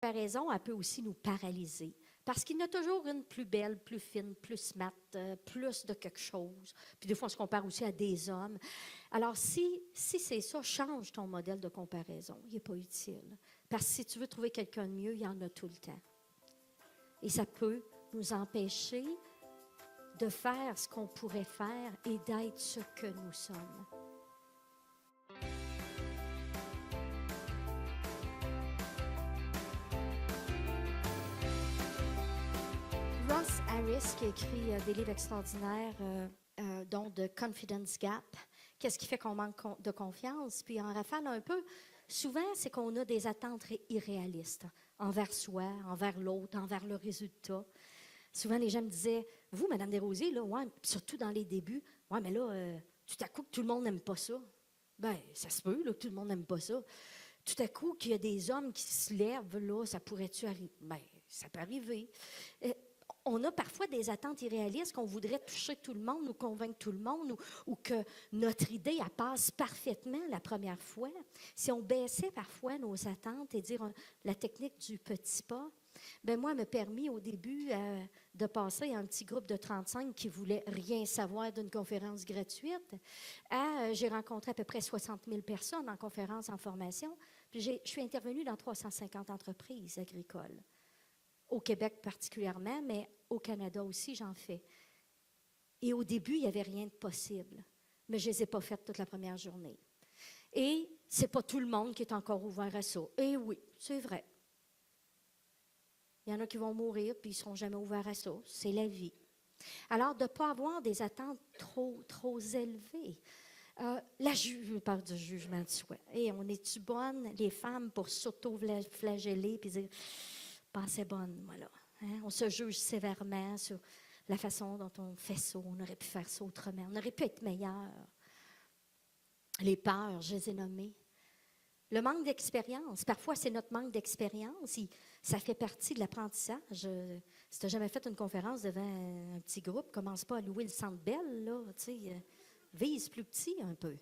La comparaison, elle peut aussi nous paralyser. Parce qu'il y en a toujours une plus belle, plus fine, plus smart, plus de quelque chose. Puis des fois, on se compare aussi à des hommes. Alors, si c'est ça, change ton modèle de comparaison. Il n'est pas utile. Parce que si tu veux trouver quelqu'un de mieux, il y en a tout le temps. Et ça peut nous empêcher de faire ce qu'on pourrait faire et d'être ce que nous sommes. Ross Harris, qui a écrit des livres extraordinaires, dont The Confidence Gap, qu'est-ce qui fait qu'on manque de confiance? Puis en rafale un peu, souvent, c'est qu'on a des attentes irréalistes envers soi, envers l'autre, envers le résultat. Souvent, les gens me disaient, vous, Madame Desrosiers, là, ouais, surtout dans les débuts, ouais, mais là, tout à coup, tout le monde n'aime pas ça. Ben, ça se peut, là, que tout le monde n'aime pas ça. Tout à coup, qu'il y a des hommes qui se lèvent, là, ça pourrait-tu arriver? Ben, ça peut arriver. On a parfois des attentes irréalistes qu'on voudrait toucher tout le monde ou convaincre tout le monde ou que notre idée, elle passe parfaitement la première fois. Si on baissait parfois nos attentes et dire la technique du petit pas, ben moi, m'a permis au début de passer à un petit groupe de 35 qui ne voulait rien savoir d'une conférence gratuite. J'ai rencontré à peu près 60 000 personnes en conférence, en formation. Puis je suis intervenue dans 350 entreprises agricoles. Au Québec particulièrement, mais au Canada aussi, j'en fais. Et au début, il n'y avait rien de possible. Mais je ne les ai pas faites toute la première journée. Et ce n'est pas tout le monde qui est encore ouvert à ça. Et oui, c'est vrai. Il y en a qui vont mourir, puis ils ne seront jamais ouverts à ça. C'est la vie. Alors, de ne pas avoir des attentes trop élevées. Peur du jugement de soi. Et on est-tu bonnes, les femmes, pour s'auto-flageller puis dire « pas assez bonne, moi, là. Hein? » On se juge sévèrement sur la façon dont on fait ça. On aurait pu faire ça autrement. On aurait pu être meilleur. Les peurs, je les ai nommées. Le manque d'expérience. Parfois, c'est notre manque d'expérience. Ça fait partie de l'apprentissage. Si tu n'as jamais fait une conférence devant un petit groupe, commence pas à louer le Centre Bell, là, tu sais, vise plus petit un peu.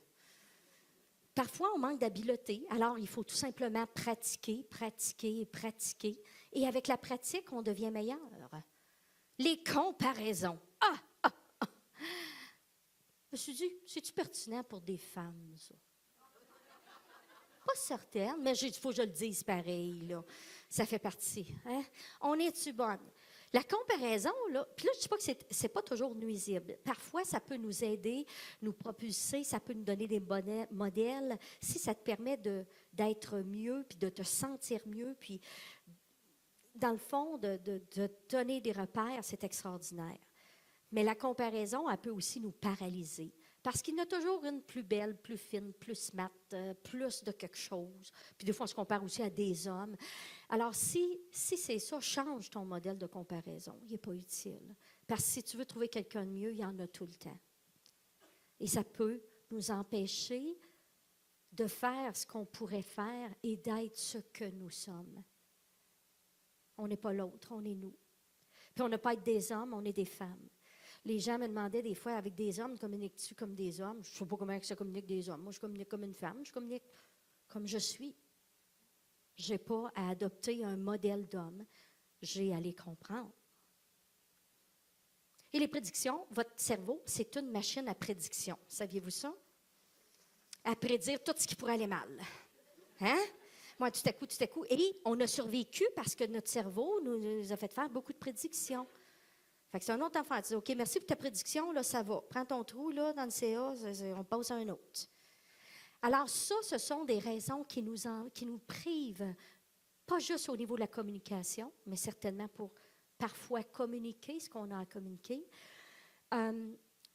Parfois, on manque d'habileté. Alors, il faut tout simplement pratiquer, pratiquer, pratiquer. Et avec la pratique, on devient meilleur. Les comparaisons. Je me suis dit, c'est-tu pertinent pour des femmes, ça? Pas certaine, mais il faut que je le dise pareil, là. Ça fait partie. Hein? On est-tu bonne? La comparaison, là, puis là, je ne dis pas que c'est pas toujours nuisible. Parfois, ça peut nous aider, nous propulser, ça peut nous donner des modèles. Si ça te permet d'être mieux, puis de te sentir mieux, puis dans le fond, de donner des repères, c'est extraordinaire. Mais la comparaison, elle peut aussi nous paralyser. Parce qu'il y en a toujours une plus belle, plus fine, plus smart, plus de quelque chose. Puis des fois, on se compare aussi à des hommes. Alors, si c'est ça, change ton modèle de comparaison. Il n'est pas utile. Parce que si tu veux trouver quelqu'un de mieux, il y en a tout le temps. Et ça peut nous empêcher de faire ce qu'on pourrait faire et d'être ce que nous sommes. On n'est pas l'autre, on est nous. Puis on n'a pas être des hommes, on est des femmes. Les gens me demandaient des fois, avec des hommes, communiques-tu comme des hommes? Je ne sais pas comment ça communique des hommes. Moi, je communique comme une femme, je communique comme je suis. Je n'ai pas à adopter un modèle d'homme. J'ai à les comprendre. Et les prédictions, votre cerveau, c'est une machine à prédiction. Saviez-vous ça? À prédire tout ce qui pourrait aller mal. Hein? Moi, tout à coup. Et on a survécu parce que notre cerveau nous a fait faire beaucoup de prédictions. Fait que c'est un autre enfant. Tu dis, OK, merci pour ta prédiction, là, ça va. Prends ton trou, là, dans le CA, on passe à un autre. Alors ça, ce sont des raisons qui nous privent, pas juste au niveau de la communication, mais certainement pour parfois communiquer ce qu'on a à communiquer,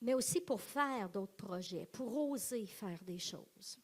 mais aussi pour faire d'autres projets, pour oser faire des choses.